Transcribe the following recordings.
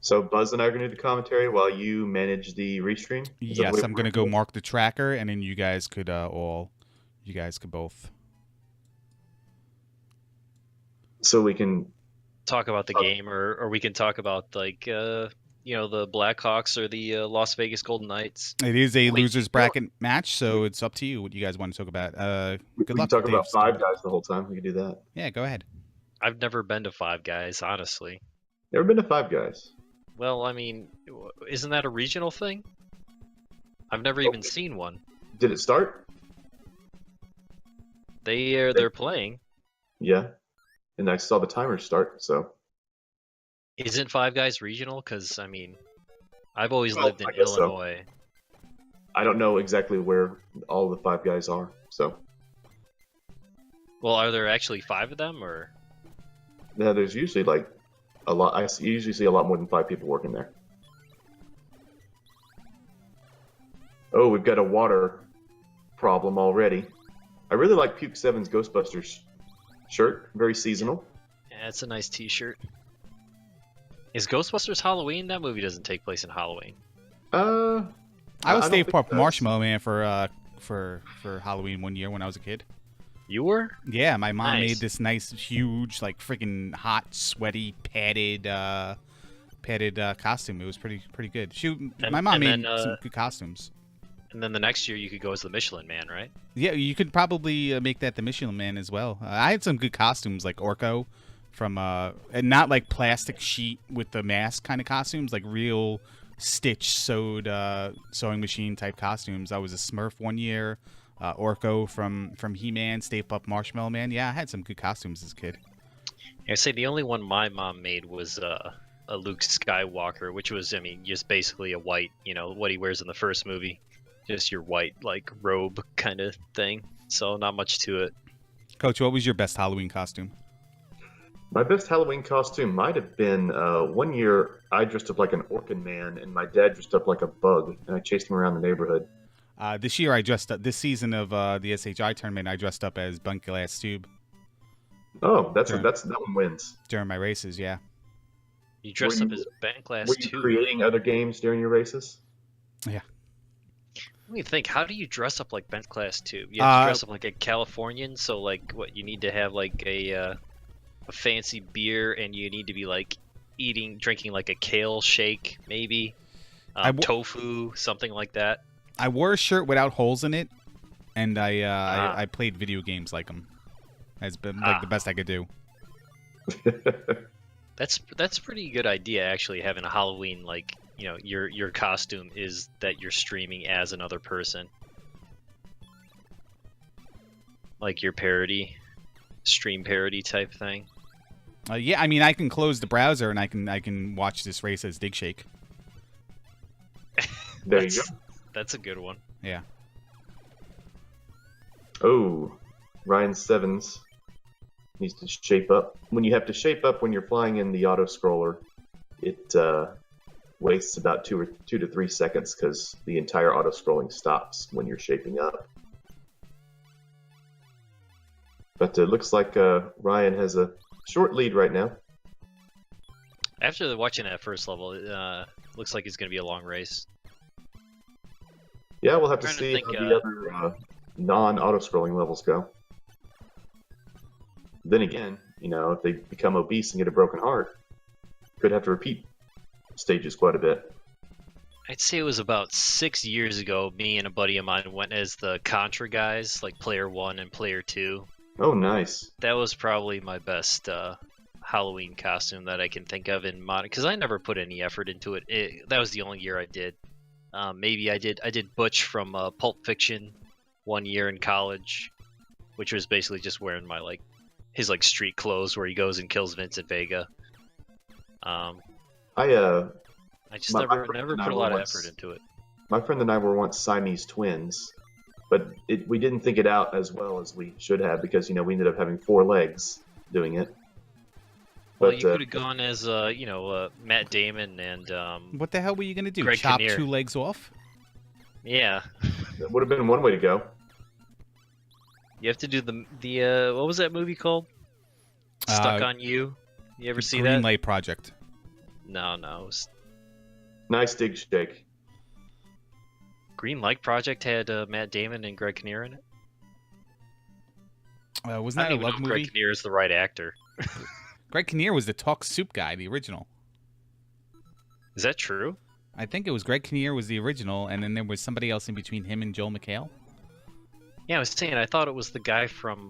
So Buzz and I are going to do the commentary while you manage the restream. Is that the way Yes, I'm we're gonna gonna go do it? mark the tracker, and then you guys could both. So we can Talk about the talk. game, or we can talk about like the Blackhawks or the Las Vegas Golden Knights. It is a Wait, losers well, bracket match, so it's up to you what you guys want to talk about. Good we can luck, talk Dave. about Five Guys the whole time. We can do that. Yeah, go ahead. I've never been to Five Guys, honestly. Never been to Five Guys. Well, I mean, isn't that a regional thing? I've never even seen one. Did it start? They're playing. Yeah. And I saw the timer start, so. Isn't Five Guys regional? Because I mean, I've always Well, lived in I guess so. Illinois. I don't know exactly where all the Five Guys are, so. Well, are there actually 5 of them, or? Yeah, there's usually like a lot. Usually see a lot more than 5 people working there. Oh, we've got a water problem already. I really like Puke 7's Ghostbusters shirt. Very seasonal. Yeah, it's a nice T-shirt. Is Ghostbusters Halloween? That movie doesn't take place in Halloween. I I was don't Dave think Pop it does. Marshmallow Man for Halloween one year when I was a kid. You were? Yeah, my mom Nice. made this nice, huge, like freaking hot, sweaty, padded costume. It was pretty good. My mom made some good costumes. And then the next year you could go as the Michelin Man, right? Yeah, you could probably make that the Michelin Man as well. I had some good costumes like Orko from and not like plastic sheet with the mask kind of costumes, like real stitch sewed sewing machine type costumes. I was a Smurf one year, Orko from He-Man, Stay Puft Marshmallow Man. Yeah, I had some good costumes as a kid. I say the only one my mom made was a Luke Skywalker, which was, I mean, just basically a white, what he wears in the first movie. Just your white, like, robe kind of thing. So not much to it. Coach, what was your best Halloween costume? My best Halloween costume might have been one year I dressed up like an Orkin man, and my dad dressed up like a bug, and I chased him around the neighborhood. This year I dressed up. This season of the SHI tournament, I dressed up as Bunk Glass Tube Oh, that one wins. during my races. Yeah. You dressed Were up you- as Bantglass Were you too. creating other games during your races? Yeah. Let me think. How do you dress up like Bantglass too? You have to Uh, dress up like a Californian. So like, what you need to have like a fancy beer, and you need to be like drinking like a kale shake, maybe tofu, something like that. I wore a shirt without holes in it, and I played video games like them. Has been like the best I could do. That's a pretty good idea, actually, having a Halloween, like, your costume is that you're streaming as another person. Like your stream parody type thing. Yeah, I mean, I can close the browser and I can watch this race as Dig Shake. There you go. That's a good one. Yeah. Oh, Ryan Sevens needs to shape up. When you have to shape up when you're flying in the auto scroller, it wastes about 2 to 3 seconds because the entire auto scrolling stops when you're shaping up. But it looks like Ryan has a short lead right now. After watching that first level, it looks like it's going to be a long race. Yeah, we'll have to Trying to see think, how the other non-auto scrolling levels go. Then again, if they become obese and get a broken heart, could have to repeat stages quite a bit. I'd say it was about 6 years ago, me and a buddy of mine went as the Contra guys, like Player 1 and Player 2. Oh, nice. That was probably my best Halloween costume that I can think of in modern, because I never put any effort into it. That was the only year I did. Maybe I did Butch from Pulp Fiction one year in college, which was basically just wearing his street clothes where he goes and kills Vincent Vega. I just never put a lot of effort into it. My friend and I were once Siamese twins, but we didn't think it out as well as we should have because we ended up having 4 legs doing it. Well, But, you could have gone as Matt Damon and What the hell were you gonna do? Greg Chop Kinnear. 2 legs off? yeah. That would have been one way to go. You have to do the what was that movie called? Stuck on You. You ever see that? Greenlight Project. No, no. It was... Nice dig shake. Green Light Project had Matt Damon and Greg Kinnear in it. Wasn't I that don't a even love know if movie? Greg Kinnear is the right actor. Greg Kinnear was the Talk Soup guy, the original. Is that true? I think it was Greg Kinnear was the original, and then there was somebody else in between him and Joel McHale. Yeah, I was saying I thought it was the guy from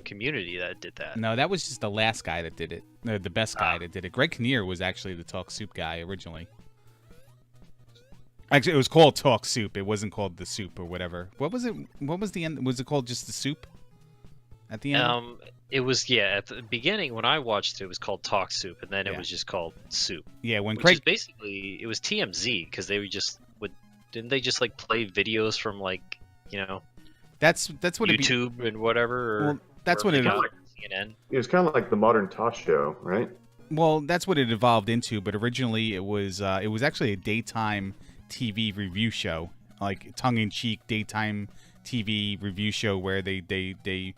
Community that did that. No, that was just the last guy that did it. The best guy that did it. Greg Kinnear was actually the Talk Soup guy originally. Actually, it was called Talk Soup. It wasn't called The Soup or whatever. What was it? What was the end? Was it called just The Soup? At the end? It was, yeah, at the beginning when I watched it, it was called Talk Soup, and then it Yeah. was just called Soup. Yeah, when Which Craig... is basically, it was TMZ, because they didn't they just, like, play videos from, like, you know, That's what it... YouTube and whatever? Or Well, that's what wherever it... they got it, CNN? It was kind of like the modern Tosh show, right? Well, that's what it evolved into, but originally it was actually a daytime TV review show, like tongue-in-cheek daytime TV review show where they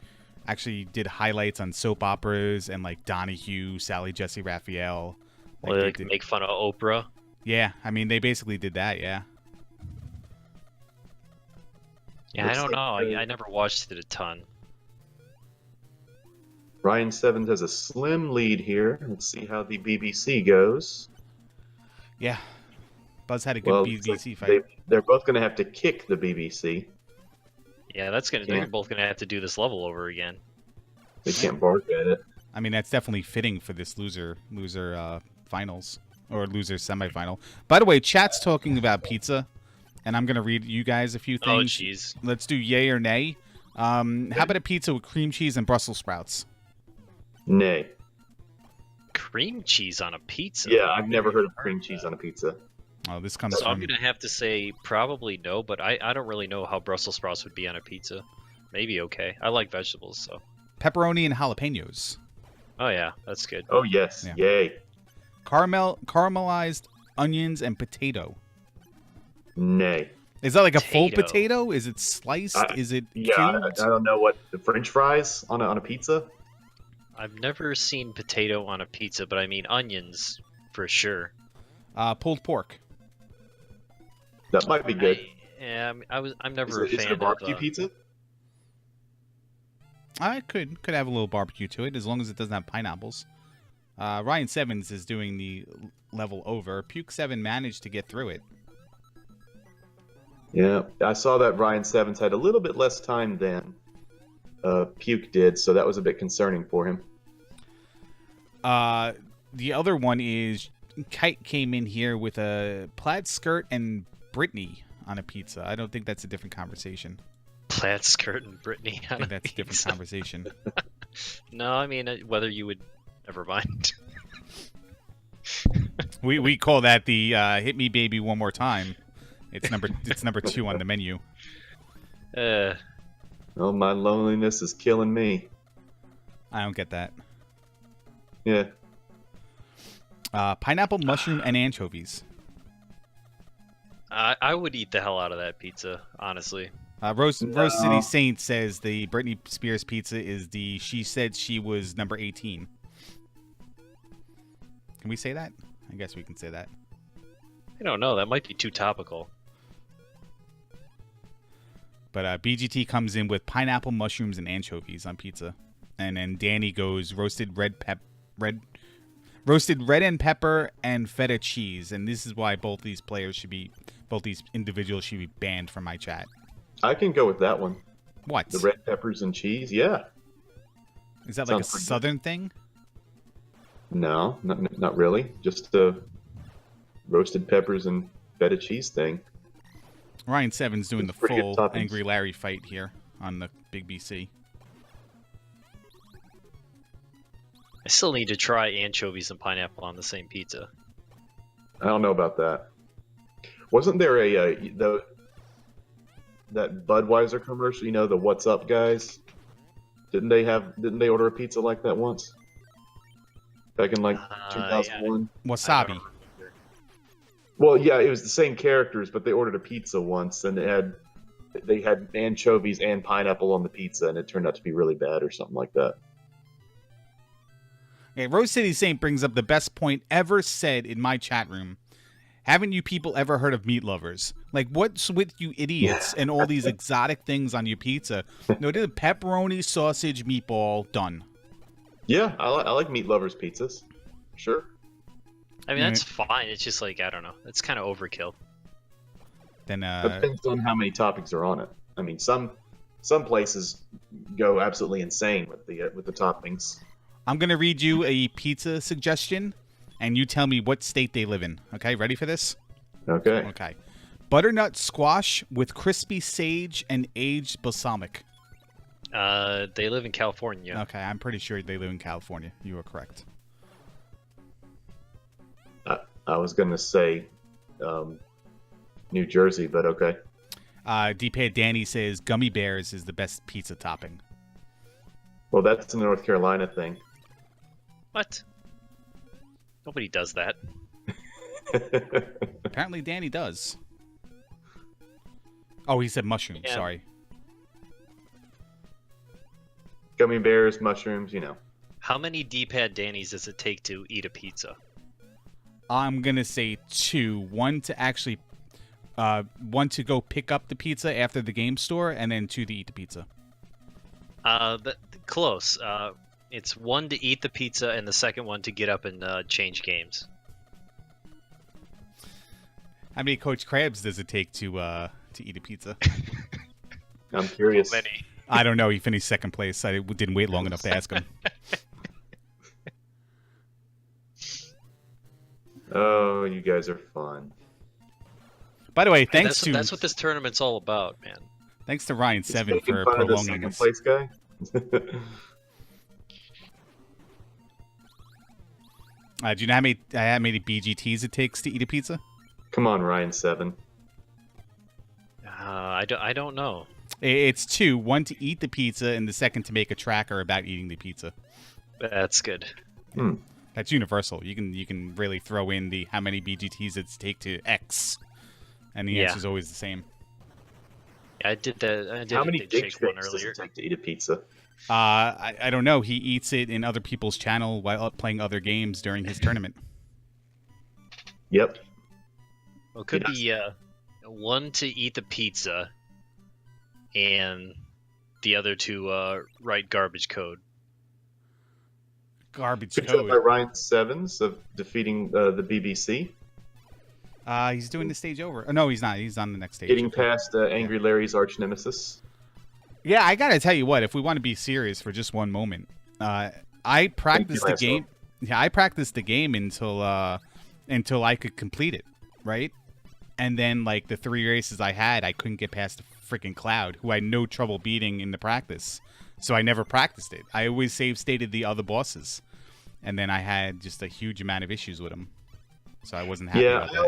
actually did highlights on soap operas and like Donahue, Sally Jesse Raphael. Or they like make fun of Oprah. Yeah, I mean they basically did that. Yeah. Yeah, I don't know. I never watched it a ton. Ryan Sevens has a slim lead here. Let's see how the BBC goes. Yeah. Buzz had a good BBC fight. They're both going to have to kick the BBC. Yeah, they're both gonna have to do this level over again. They can't bark at it. I mean, that's definitely fitting for this loser finals or loser semifinal. By the way, chat's talking about pizza, and I'm gonna read you guys a few things. Oh, jeez. Let's do yay or nay. How about a pizza with cream cheese and Brussels sprouts? Nay. Cream cheese on a pizza? Yeah, I've never heard of cream cheese on a pizza. Oh, this comes So from... I'm gonna have to say probably no, but I don't really know how Brussels sprouts would be on a pizza. Maybe okay. I like vegetables, so. Pepperoni and jalapenos. Oh yeah, that's good. Oh yes, Yeah. yay. Caramelized onions and potato. Nay. Is that like a full Potato. potato? Is it sliced? Is it Yeah, I cubed? don't know what the French fries on a pizza. I've never seen potato on a pizza, but I mean onions for sure. Pulled pork. That might be good. I'm never a Is it fan a barbecue of. pizza? I could have a little barbecue to it as long as it doesn't have pineapples. Ryan Sevens is doing the level over. Puke 7 managed to get through it. Yeah, I saw that Ryan Sevens had a little bit less time than Puke did, so that was a bit concerning for him. The other one is Kite came in here with a plaid skirt and Brittany on a pizza. I don't think that's a different conversation. Plaid skirt and Brittany I on think a that's a different pizza. conversation. No, I mean whether you would. Never mind. We call that the "Hit Me Baby One More Time." It's number 2 on the menu. Oh, my loneliness is killing me. I don't get that. Yeah. Pineapple, mushroom, and anchovies. I would eat the hell out of that pizza, honestly. Rose City Saint says the Britney Spears pizza is the she said she was number 18. Can we say that? I guess we can say that. I don't know. That might be too topical. But BGT comes in with pineapple, mushrooms, and anchovies on pizza. And then Danny goes roasted red and pepper and feta cheese. And this is why both these individuals should be banned from my chat. I can go with that one. What? The red peppers and cheese, yeah. Is that like a Sounds pretty good. southern thing? No, not really. Just roasted peppers and feta cheese thing. Ryan Sevens doing the Pretty good full toppings. Angry Larry fight here on the Big BC. I still need to try anchovies and pineapple on the same pizza. I don't know about that. Wasn't there that Budweiser commercial? You know, the "What's Up" guys. Didn't they order a pizza like that once? Back in like 2001. Wasabi. Well, yeah, it was the same characters, but they ordered a pizza once, and they had anchovies and pineapple on the pizza, and it turned out to be really bad or something like that. Yeah, Rose City Saint brings up the best point ever said in my chat room. Haven't you people ever heard of meat lovers? Like, what's with you idiots and all these exotic things on your pizza? No, they're pepperoni, sausage, meatball, done. Yeah, I like meat lovers pizzas. Sure. I mean, that's fine. It's just like, I don't know. It's kind of overkill. Then Depends on how many toppings are on it. I mean, some places go absolutely insane with the toppings. I'm going to read you a pizza suggestion, and you tell me what state they live in. Okay, ready for this? Okay. Okay. Butternut squash with crispy sage and aged balsamic. They live in California. Okay, I'm pretty sure they live in California. You are correct. I was going to say New Jersey, but okay. D-Pad Danny says gummy bears is the best pizza topping. Well, that's a North Carolina thing. What? Nobody does that. Apparently Danny does. Oh, he said mushrooms. Yeah. Sorry. Gummy bears, mushrooms, you know. How many D-pad Dannies does it take to eat a pizza? I'm going to say 2. One to go pick up the pizza after the game store, and then 2 to eat the pizza. Close. It's 1 to eat the pizza, and the second one to get up and change games. How many Coach Krabs does it take to eat a pizza? I'm curious. Many. I don't know. He finished second place. I didn't wait long enough to ask him. Oh, you guys are fun. By the way, That's what this tournament's all about, man. Thanks to Ryan Just 7 making for fun of the prolonging second this. place guy. Do you know how many BGTs it takes to eat a pizza? Come on, Ryan 7. I don't know. It's 2. 1 to eat the pizza, and the second to make a tracker about eating the pizza. That's good. That's universal. You can really throw in the how many BGTs it take to X, and the answer is always the same. I did that. How many dick shake one does earlier. it take to eat a pizza? I don't know. He eats it in other people's channel while playing other games during his tournament. Yep. Well, it could be 1 to eat the pizza, and the other 2 write garbage code. Garbage Good job by code. Ryan 7s of defeating the BBC. He's doing the stage over. Oh, no, he's not. He's on the next stage. Getting past Angry Larry's arch nemesis. Yeah, I gotta tell you what. If we want to be serious for just one moment, I practiced the game. Yeah, I practiced the game until I could complete it, right? And then like the 3 races I had, I couldn't get past the freaking Cloud, who I had no trouble beating in the practice. So I never practiced it. I always save stated the other bosses, and then I had just a huge amount of issues with them. So I wasn't happy about that.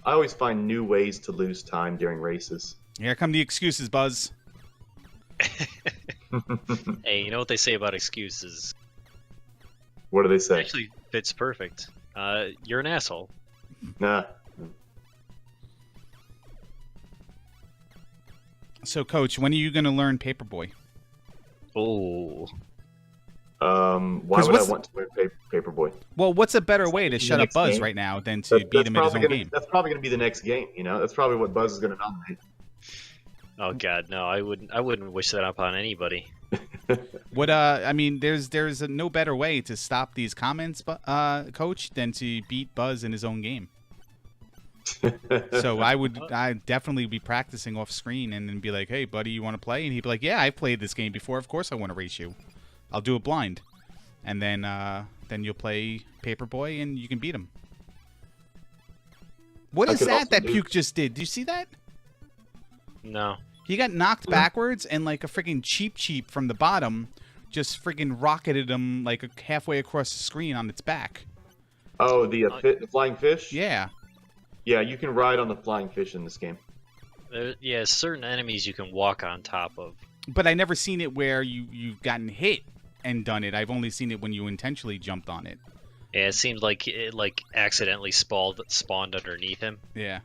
I always find new ways to lose time during races. Here come the excuses, Buzz. Hey, you know what they say about excuses? What do they It say? actually fits perfect. You're an asshole. Nah. So, Coach, when are you going to learn Paperboy? Oh. Why would I want to learn Paperboy? Well, what's a better way to shut up next Buzz game? right now than to beat him in his own game? That's probably going to be the next game. You know, that's probably what Buzz is going to nominate. Oh God, no! I wouldn't wish that upon anybody. What I mean, there's no better way to stop these comments, Coach, than to beat Buzz in his own game. So I'd definitely be practicing off screen and then be like, "Hey, buddy, you want to play?" And he'd be like, "Yeah, I've played this game before. Of course, I want to race you. I'll do it blind." And then you'll play Paperboy and you can beat him. What is that Puke just did? Do you see that? No. He got knocked backwards and like a freaking cheap from the bottom just freaking rocketed him like halfway across the screen on its back. Oh, the flying fish? Yeah. Yeah, you can ride on the flying fish in this game. Yeah, certain enemies you can walk on top of. But I never seen it where you've gotten hit and done it. I've only seen it when you intentionally jumped on it. Yeah, it seemed like it accidentally spawned underneath him. Yeah.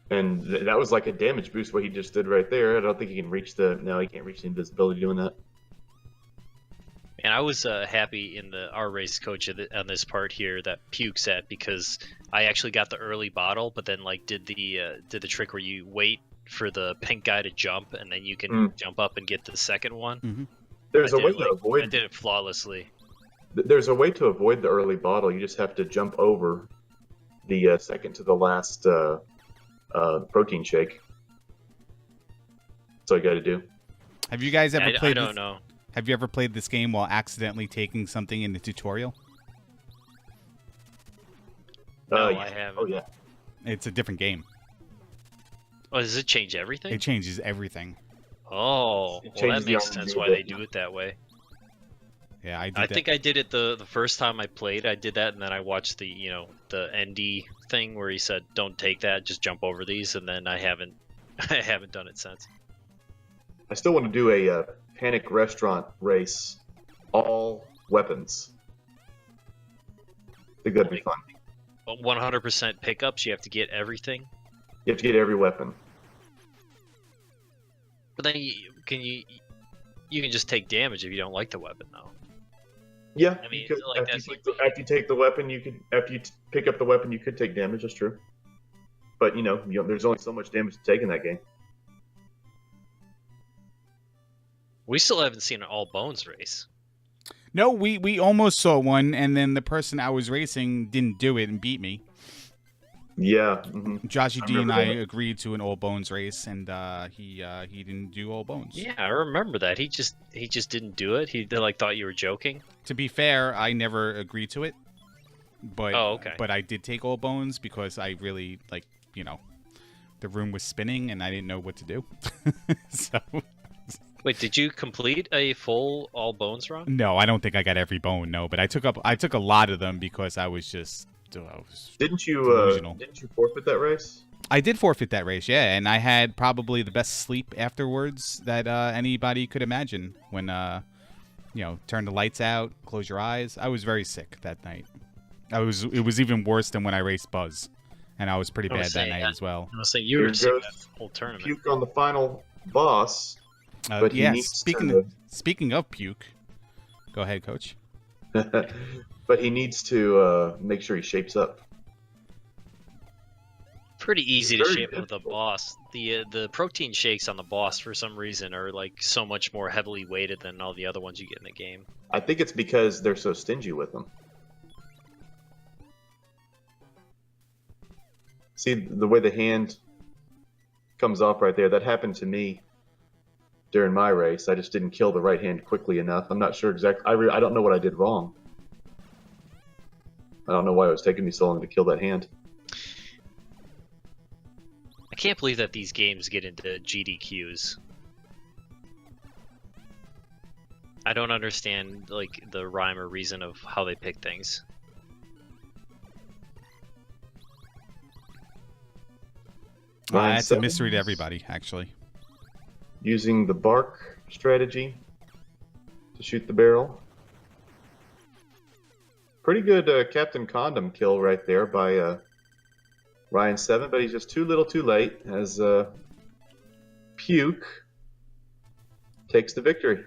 And that was like a damage boost what he just did right there. I don't think he can reach he can't reach the invisibility doing that. And I was happy in our race coach on this part here that Puke's at, because I actually got the early bottle, but then like did the trick where you wait for the pink guy to jump and then you can jump up and get the second one. Mm-hmm. There's a way to I avoid. did it flawlessly. There's a way to avoid the early bottle. You just have to jump over the second to the last protein shake. That's all you got to do. Have you guys ever played? I don't know. Have you ever played this game while accidentally taking something in the tutorial? No, I haven't. Oh yeah. It's a different game. Oh, does it change everything? It changes everything. Oh, well, that makes sense why they do it that way. Yeah, I think I did it the first time I played. I did that, and then I watched the the ND thing where he said, "Don't take that, just jump over these," and then I haven't done it since. I still want to do a panic restaurant race, all weapons. I think that'd be fun. 100% pickups. You have to get everything. You have to get every weapon. But then you can just take damage if you don't like the weapon, though. Yeah, I mean, you could, like after you take the weapon, you could pick up the weapon, you could take damage. That's true. But there's only so much damage to take in that game. We still haven't seen an all bones race. No, we almost saw one, and then the person I was racing didn't do it and beat me. Yeah. Mm-hmm. Joshy D and I agreed to an all bones race, and he didn't do all bones. Yeah, I remember that. He just didn't do it. He thought you were joking. To be fair, I never agreed to it. But okay. But I did take all bones because I really the room was spinning and I didn't know what to do. So. Wait, did you complete a full all bones run? No, I don't think I got every bone. No, but I took a lot of them because I was just. Didn't you forfeit that race? I did forfeit that race, yeah, and I had probably the best sleep afterwards that anybody could imagine. When turn the lights out, close your eyes. I was very sick that night. It was even worse than when I raced Buzz, and I was pretty bad that night as well. I was saying you were sick that whole tournament. Puke on the final boss. But speaking of puke, go ahead, Coach. But he needs to make sure he shapes up. Pretty easy to shape up the boss. The protein shakes on the boss for some reason are like so much more heavily weighted than all the other ones you get in the game. I think it's because they're so stingy with them. See the way the hand comes off right there? That happened to me during my race. I just didn't kill the right hand quickly enough. I'm not sure exactly. I don't know what I did wrong. I don't know why it was taking me so long to kill that hand. I can't believe that these games get into GDQs. I don't understand like the rhyme or reason of how they pick things. It's a mystery to everybody, actually. Using the bark strategy to shoot the barrel. Pretty good Captain Condom kill right there by Ryan 7, but he's just too little too late as Puke takes the victory.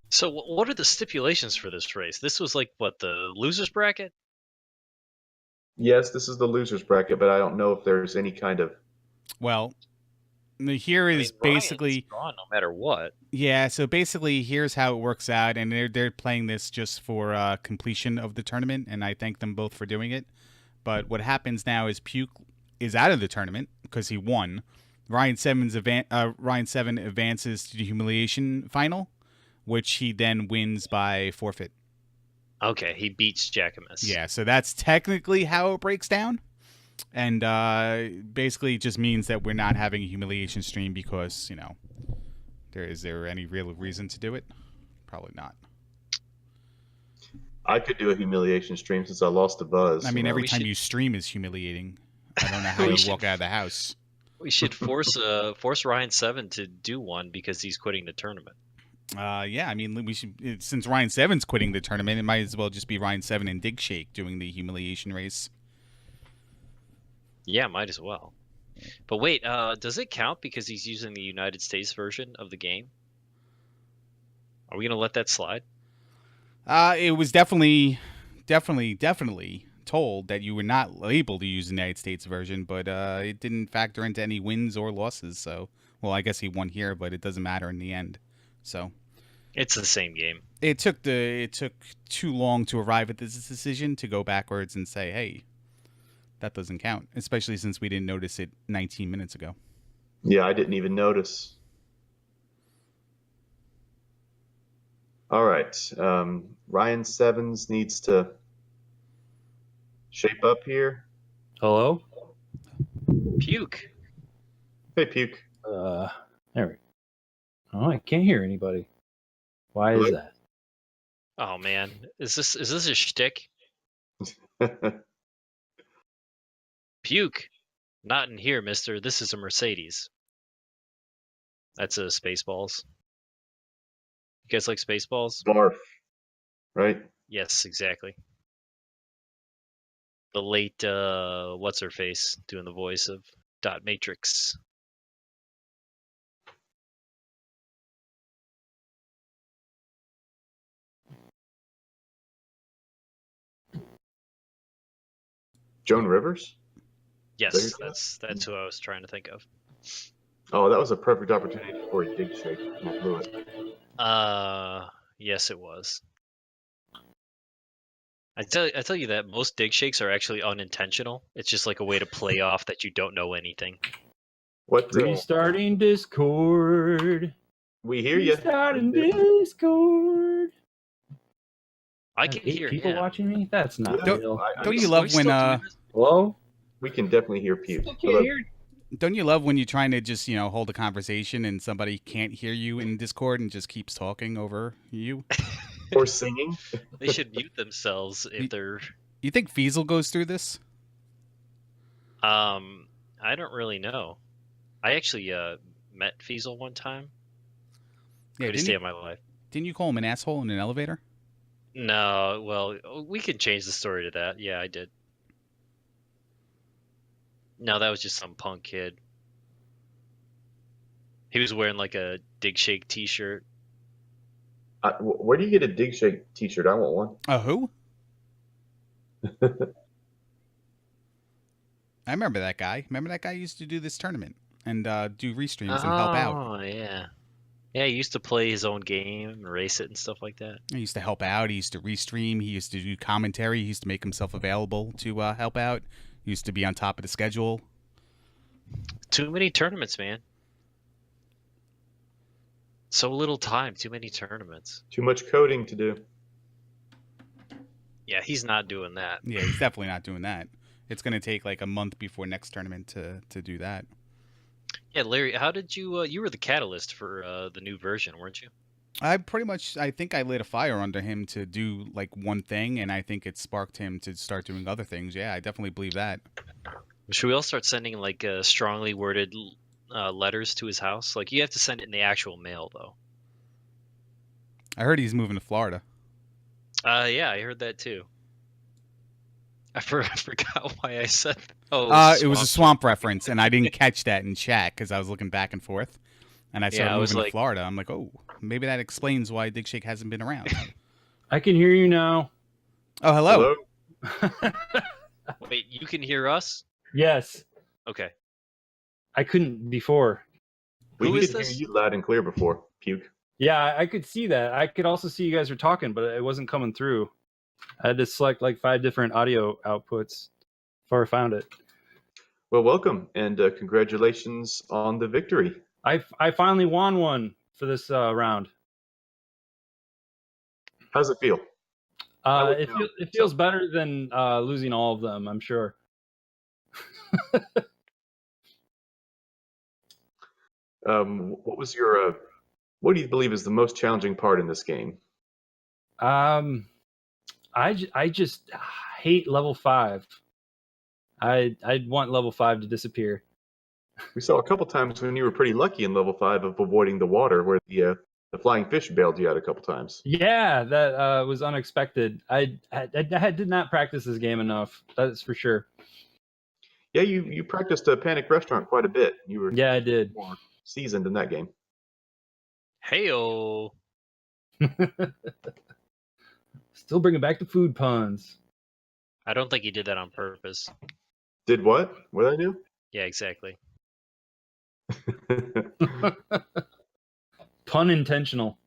So what are the stipulations for this race? This was like, what, the loser's bracket? Yes, this is the loser's bracket, but I don't know if there's any kind of... Well, here is basically... Gone no matter what. Yeah, so basically here's how it works out, and they're playing this just for completion of the tournament, and I thank them both for doing it. But what happens now is Puke is out of the tournament because he won. Ryan 7 advances to the humiliation final, which he then wins by forfeit. Okay, he beats Jackamus. Yeah, so that's technically how it breaks down. And basically it just means that we're not having a humiliation stream because, is there any real reason to do it? Probably not. I could do a humiliation stream since I lost to Buzz. I mean, every time you stream is humiliating. I don't know how you walk out of the house. We should force Ryan 7 to do one because he's quitting the tournament. Yeah, I mean, we should. Since Ryan 7's quitting the tournament, it might as well just be Ryan 7 and Dig Shake doing the humiliation race. Yeah, might as well. But wait, does it count because he's using the United States version of the game? Are we gonna let that slide? It was definitely told that you were not able to use the United States version, but it didn't factor into any wins or losses. So, well, I guess he won here, but it doesn't matter in the end. So, It's the same game. it took too long to arrive at this decision to go backwards and say, hey, that doesn't count, especially since we didn't notice it 19 minutes ago. Yeah, I didn't even notice. All right. Ryan Sevens needs to shape up here. Hello? Puke. Hey, Puke. There we go. Oh, I can't hear anybody. Why is that? Oh man, is this a shtick? Puke. Not in here, mister. This is a Mercedes. That's a Spaceballs. You guys like Spaceballs? Barf. Right? Yes, exactly. The late, what's her face doing the voice of Dot Matrix. Joan Rivers? Yes, that's who I was trying to think of. Oh, that was a perfect opportunity for a dig shake. You blew it. Yes, it was. I tell you that most dig shakes are actually unintentional. It's just like a way to play off that you don't know anything. What? Restarting Discord. We hear you. Restarting Discord. I can Eight hear people him. watching me? That's not Yeah. real. Don't you love when Hello? We can definitely hear Puke. Still Hello. can't hear. don't you love when you're trying to just hold a conversation and somebody can't hear you in Discord and just keeps talking over you? Or singing. They should mute themselves if they're. You think Feasel goes through this? I don't really know. I actually met Feasel one time. Yeah, Greatest day of my life. Didn't you call him an asshole in an elevator? No, well, we can change the story to that. Yeah, I did. No, that was just some punk kid. He was wearing like a Dig Shake t-shirt. Where do you get a Dig Shake t-shirt? I want one. A who? I remember that guy. Remember that guy used to do this tournament and do restreams and help out. Oh, yeah. Yeah, he used to play his own game and race it and stuff like that. He used to help out. He used to restream. He used to do commentary. He used to make himself available to help out. He used to be on top of the schedule. Too many tournaments, man. So little time, too many tournaments. Too much coding to do. Yeah, he's not doing that. Yeah, he's definitely not doing that. It's going to take like a month before next tournament to do that. Yeah, Larry, how did you you were the catalyst for the new version, weren't you? I think I lit a fire under him to do like one thing, and I think it sparked him to start doing other things. Yeah, I definitely believe that. Should we all start sending like strongly worded letters to his house? Like you have to send it in the actual mail, though. I heard he's moving to Florida. Yeah, I heard that too. I forgot why I said. It was a swamp reference, and I didn't catch that in chat because I was looking back and forth, and I started moving to Florida. I'm like, oh, maybe that explains why Dig Shake hasn't been around. I can hear you now. Oh, hello. Wait, you can hear us? Yes. Okay. I couldn't before. Who is could this? hear you loud and clear before, Puke. Yeah, I could see that. I could also see you guys were talking, but it wasn't coming through. I had to select like 5 different audio outputs before I found it. Well, welcome, and congratulations on the victory. I finally won one for this round. How's it feel? It feels better than losing all of them, I'm sure. What was your? What do you believe is the most challenging part in this game? I just hate level 5. I want level 5 to disappear. We saw a couple times when you were pretty lucky in level 5 of avoiding the water, where the flying fish bailed you out a couple times. Yeah, that was unexpected. I did not practice this game enough. That's for sure. Yeah, you practiced a Panic Restaurant quite a bit. You were Yeah, I did. more seasoned in that game. Heyo. Still bringing back the food puns. I don't think he did that on purpose. Did what? What did I do? Yeah, exactly. Pun intentional.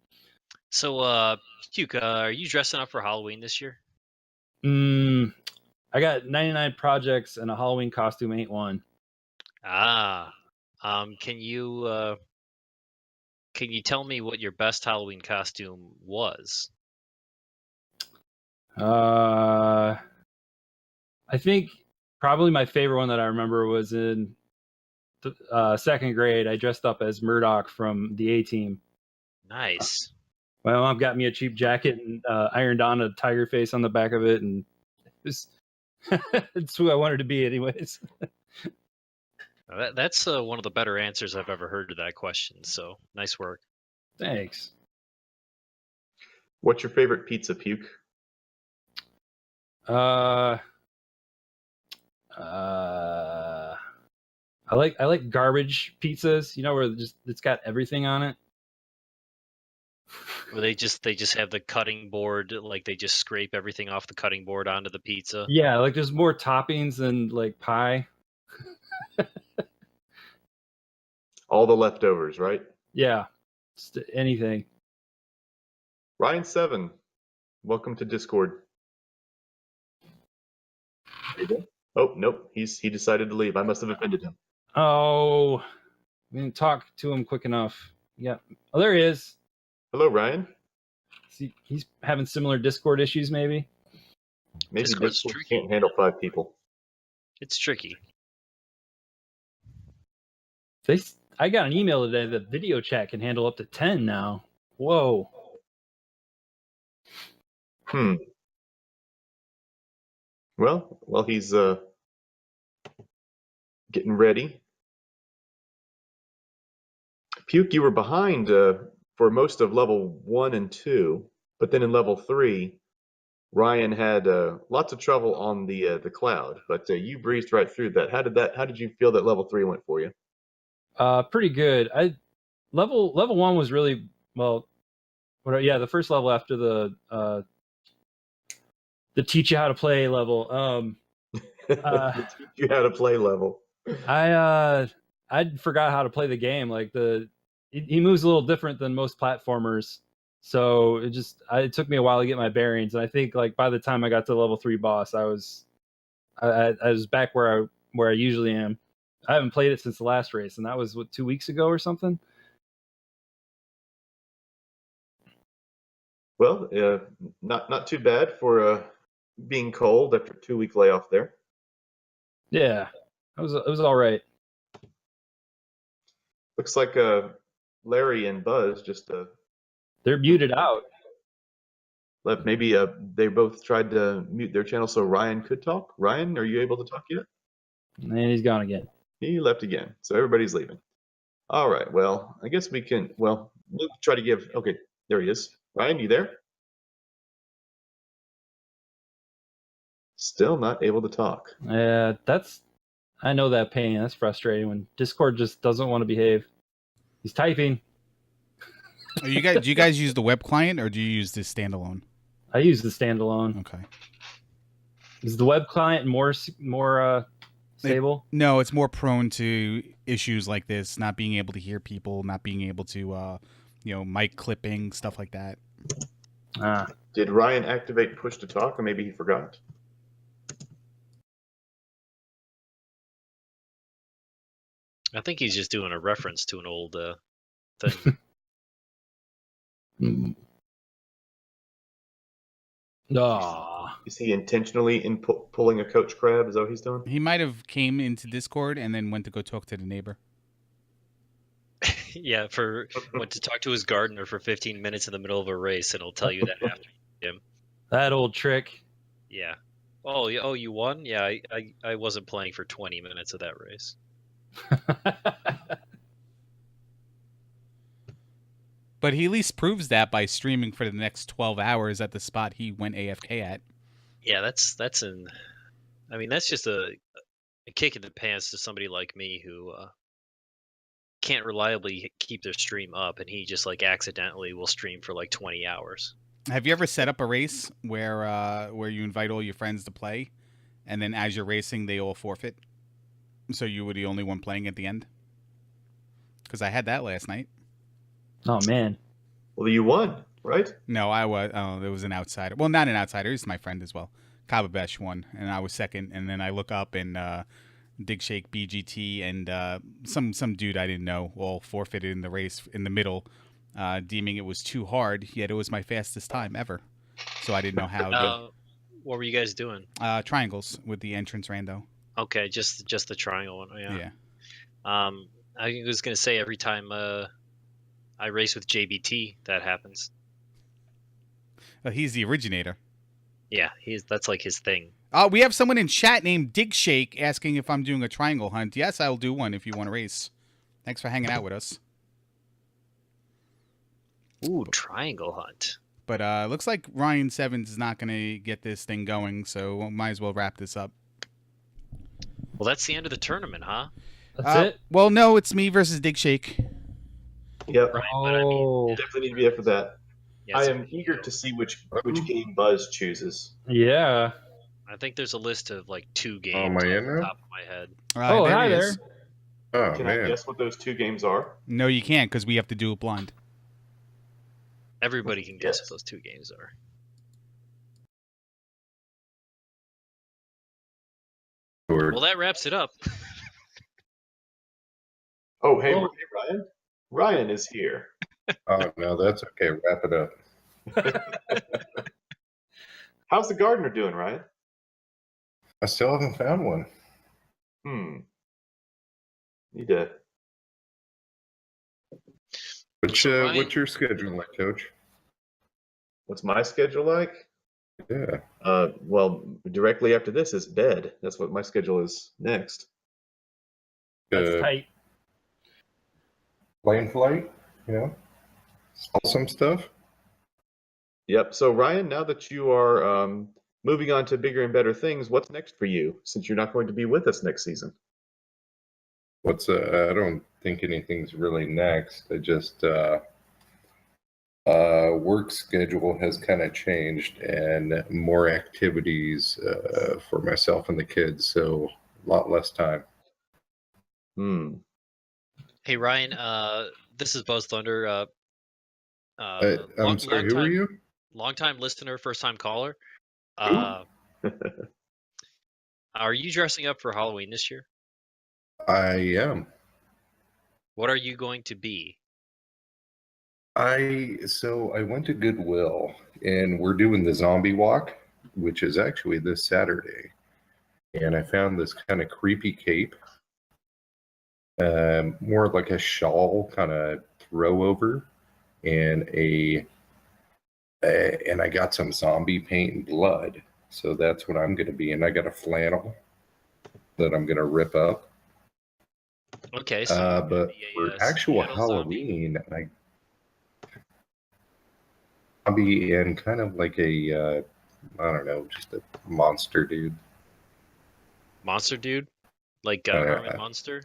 So, Puke, are you dressing up for Halloween this year? I got 99 projects and a Halloween costume ain't one. Ah. Can you tell me what your best Halloween costume was? I think probably my favorite one that I remember was in second grade. I dressed up as Murdoch from the A-Team. Nice. My mom got me a cheap jacket and ironed on a tiger face on the back of it, and it's who I wanted to be, anyways. That's one of the better answers I've ever heard to that question. So nice work. Thanks. What's your favorite pizza, Puke? I like garbage pizzas. You know, where it's got everything on it. Where they just have the cutting board, like they just scrape everything off the cutting board onto the pizza. Yeah, like there's more toppings than like pie. All the leftovers, right? Yeah, just anything. Ryan7, welcome to Discord. Oh, nope. He decided to leave. I must have offended him. Oh, we didn't talk to him quick enough. Yeah. Oh, there he is. Hello, Ryan. See, he's having similar Discord issues, maybe. Maybe Discord's Discord tricky. can't handle 5 people. It's tricky. I got an email today that video chat can handle up to 10 now. Whoa. Well, he's getting ready. Puke, you were behind for most of level 1 and 2, but then in level 3, Ryan had lots of trouble on the cloud, but you breezed right through that. How did you feel that level 3 went for you? Pretty good. Level 1 was really well. The first level after the teach you how to play level. Teach you how to play level. I forgot how to play the game. Like he moves a little different than most platformers, so it took me a while to get my bearings. And I think like by the time I got to level 3 boss, I was back where I usually am. I haven't played it since the last race, and that was 2 weeks ago or something. Well, not too bad for being cold after a 2-week layoff there. Yeah, it was all right. Looks like Larry and Buzz just They're muted out. left. Maybe they both tried to mute their channel so Ryan could talk. Ryan, are you able to talk yet? And he's gone again. He left again, so everybody's leaving. All right, well, I guess we can, we'll try to give, okay, there he is. Ryan, you there? Still not able to talk. Yeah, I know that pain. That's frustrating when Discord just doesn't want to behave. He's typing. Do you guys use the web client or do you use this standalone? I use the standalone. Okay. Is the web client more stable? No, it's more prone to issues like this, not being able to hear people, not being able to, mic clipping, stuff like that. Did Ryan activate push to talk, or maybe he forgot? I think he's just doing a reference to an old thing. Is he intentionally pulling a coach crab? Is that what he's doing? He might have came into Discord and then went to go talk to the neighbor. Yeah, went to talk to his gardener for 15 minutes in the middle of a race, and he'll tell you that after him. That old trick. Yeah. Oh, you won? Yeah, I wasn't playing for 20 minutes of that race. But he at least proves that by streaming for the next 12 hours at the spot he went AFK at. Yeah, that's just a kick in the pants to somebody like me who can't reliably keep their stream up, and he just like accidentally will stream for like 20 hours. Have you ever set up a race where you invite all your friends to play, and then as you're racing, they all forfeit? So you were the only one playing at the end? Because I had that last night. Oh man. Well, you won, right? No, I was. Oh, there was an outsider. Well, not an outsider. He's my friend as well. Kababesh won, and I was second. And then I look up, and Dig Shake, BGT, and some dude I didn't know all forfeited in the race in the middle, deeming it was too hard. Yet it was my fastest time ever. So I didn't know how. What were you guys doing? Triangles with the entrance rando. Okay, just the triangle one. Yeah. Yeah. I was gonna say every time I race with JBT, that happens. He's the originator. Yeah, that's like his thing. We have someone in chat named Dig Shake asking if I'm doing a triangle hunt. Yes, I'll do one if you want to race. Thanks for hanging out with us. Ooh, triangle hunt. But looks like Ryan Sevens is not going to get this thing going, so might as well wrap this up. Well, that's the end of the tournament, huh? That's it? Well, no, it's me versus Dig Shake. Yep. Right, but I mean, Definitely need to be there for that. yeah, I so am eager to see which game Buzz chooses. Yeah. I think there's a list of like 2 games am off I in the now? top of my head. Oh, There hi he there. is. Oh, Can I man. guess what those 2 games are? No, you can't because we have to do it blind. Everybody can guess Yes. what those 2 games are. Well, that wraps it up. Oh, hey, Ryan. Ryan is here. Oh, no, that's okay. Wrap it up. How's the gardener doing, Ryan? I still haven't found one. Need to. So, What's your schedule like, Coach? What's my schedule like? Yeah. Well, directly after this is bed. That's what my schedule is next. That's tight. Plane flight, you know? Sell some stuff. Yep. So, Ryan, now that you are moving on to bigger and better things, what's next for you since you're not going to be with us next season? I don't think anything's really next. I just work schedule has kind of changed and more activities for myself and the kids, so a lot less time. Hey Ryan, this is Buzz Thunder. I'm sorry, who are you? Long-time listener, first-time caller. Ooh. Are you dressing up for Halloween this year? I am. What are you going to be? I went to Goodwill and we're doing the zombie walk, which is actually this Saturday. And I found this kind of creepy cape, more like a shawl kind of throw over, and and I got some zombie paint and blood. So that's what I'm going to be. And I got a flannel that I'm going to rip up. Okay, so but for actual Seattle Halloween, I'll be in kind of like a, I don't know, just a monster dude. Monster dude? Like Hermit Monster?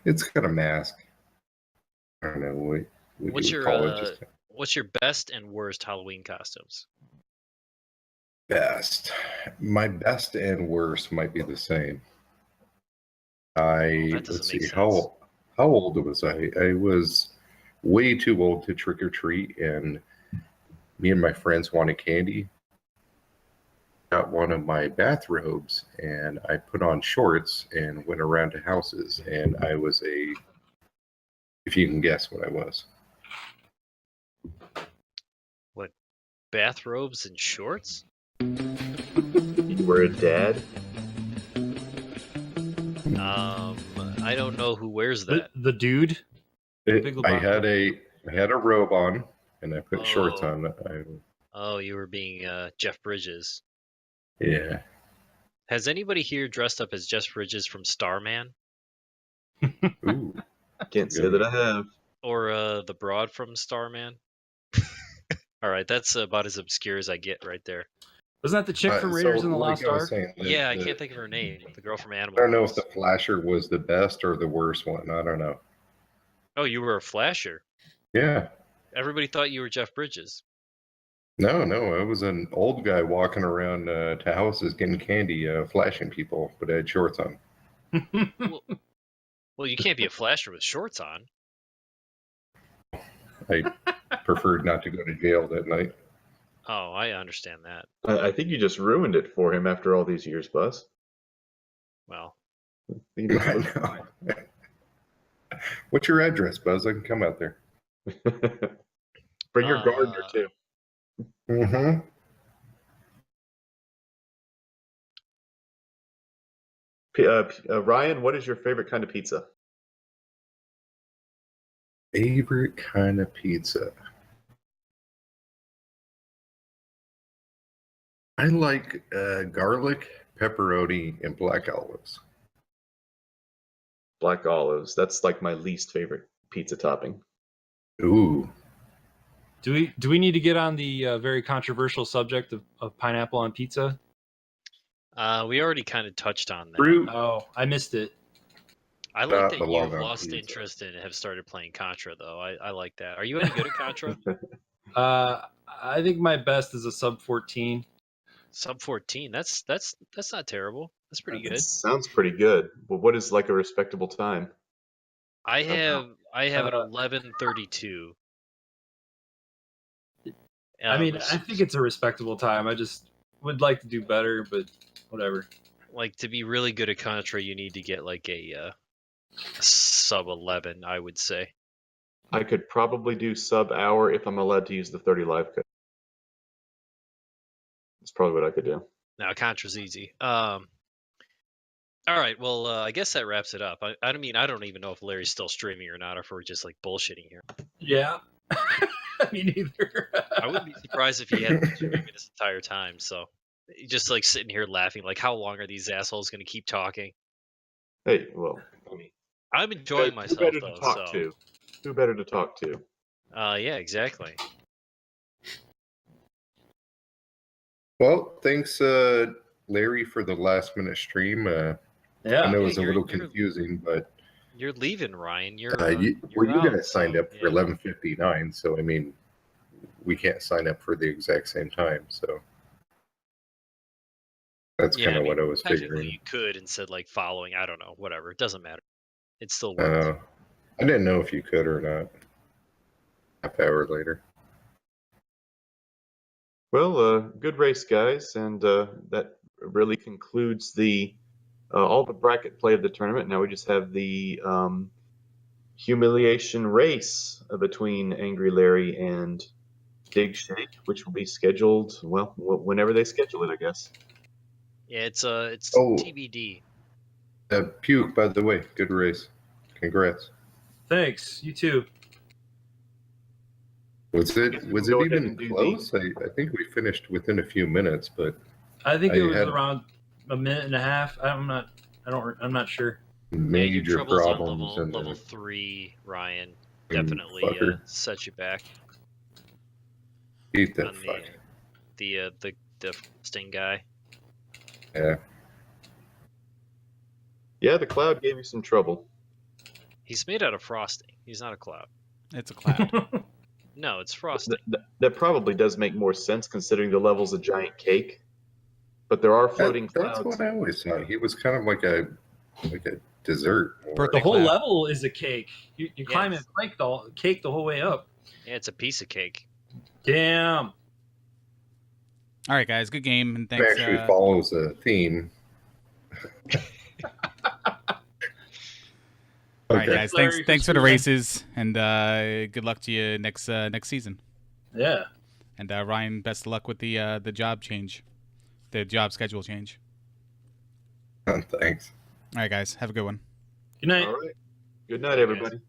It's got a mask. I don't know what What's you your would call it. Just what's your best and worst Halloween costumes? best. My best and worst might be the same. That doesn't Let's make see, sense. how old was I? I was way too old to trick or treat, and me and my friends wanted candy. Got one of my bathrobes, and I put on shorts and went around to houses, and I was if you can guess what I was. What, bathrobes and shorts? You were a dad? I don't know who wears that. The dude? Big I Lebowski. had a robe on, and I put shorts Oh. on. Oh, you were being Jeff Bridges. Yeah. Has anybody here dressed up as Jeff Bridges from Starman? Ooh. Can't say that I have. Or the broad from Starman? All right, that's about as obscure as I get right there. Wasn't that the chick from So, Raiders in the like Lost I was Ark? saying, Yeah, I can't think of her name. The girl from Animal I don't know if House. the Flasher was the best or the worst one. I don't know. Oh, you were a flasher. Yeah. Everybody thought you were Jeff Bridges. No, I was an old guy walking around to houses getting candy, flashing people, but I had shorts on. Well, you can't be a flasher with shorts on. I preferred not to go to jail that night. Oh, I understand that. I think you just ruined it for him after all these years, Buzz. Well, He must I look know. What's your address, Buzz? I can come out there. Bring your gardener too. Mm-hmm. Ryan, what is your favorite kind of pizza? Favorite kind of pizza? I like garlic, pepperoni, and black olives. Black olives. That's like my least favorite pizza topping. Ooh. Do we need to get on the very controversial subject of pineapple on pizza? we already kind of touched on that. Fruit. Oh, I missed it. I like Not that belong you've on lost pizza. interest and have started playing Contra, though. I like that. Are you any good at Contra? I think my best is a sub 14. Sub 14. That's not terrible. That's pretty That good. sounds pretty good. Well, what is like a respectable time? I have an Uh, 11:32. I mean, I think it's a respectable time. I just would like to do better, but whatever. like to be really good at Contra, you need to get like a sub 11, I would say. I could probably do sub hour if I'm allowed to use the 30 live code. That's probably what I could do. Now Contra's easy. All right, well, I guess that wraps it up. I mean, I don't even know if Larry's still streaming or not, or if we're just like bullshitting here. Yeah. Me neither. I wouldn't be surprised if he hadn't been streaming this entire time. So, just like sitting here laughing, like, how long are these assholes going to keep talking? Hey, well, I mean, I'm enjoying myself, who better though. to talk So, to? Who better to talk to? yeah, exactly. Well, thanks, Larry, for the last minute stream. I Yeah. know it was a you're- little you're- confusing, but You're leaving, Ryan. You're you out, guys signed so, up for yeah. 11:59, so I mean, we can't sign up for the exact same time. So that's Yeah, kind of I mean, what I was technically figuring. you could instead like following. I don't know. Whatever. It doesn't matter. It still works. I didn't know if you could or not. Half hour later. Well, good race, guys, and that really concludes the all the bracket play of the tournament. Now we just have the humiliation race between Angry Larry and Big Shake, which will be scheduled, well, whenever they schedule it, I guess. Yeah, it's Oh. TBD. Puke, by the way, good race. Congrats. Thanks. You too. Was I it guess we can go ahead even and do close? I think we finished within a few minutes, but I think it I was had- around a minute and a half. I'm not sure. Your major troubles on problems level and 3, Ryan, Mm, definitely fucker. set you back eat that on fuck. the Sting guy. Yeah. Yeah, the cloud gave you some trouble. He's made out of frosting. He's not a cloud. It's a cloud. No, it's frosting. That probably does make more sense considering the level's a giant cake. But there are floating That's clouds. what I always thought. He was kind of like a dessert. Or, Birthday The whole cloud. level is a cake. You climb Yes. a cake the whole way up. Yeah, it's a piece of cake. Damn. All right, guys. Good game, and it thanks. actually follows a theme. All right, Okay. guys. Larry, Thanks for the for races, and good luck to you next season. Yeah. And Ryan, best of luck with the job change, the job schedule change. Thanks. All right, guys. Have a good one. Good night. All right. Good night, everybody.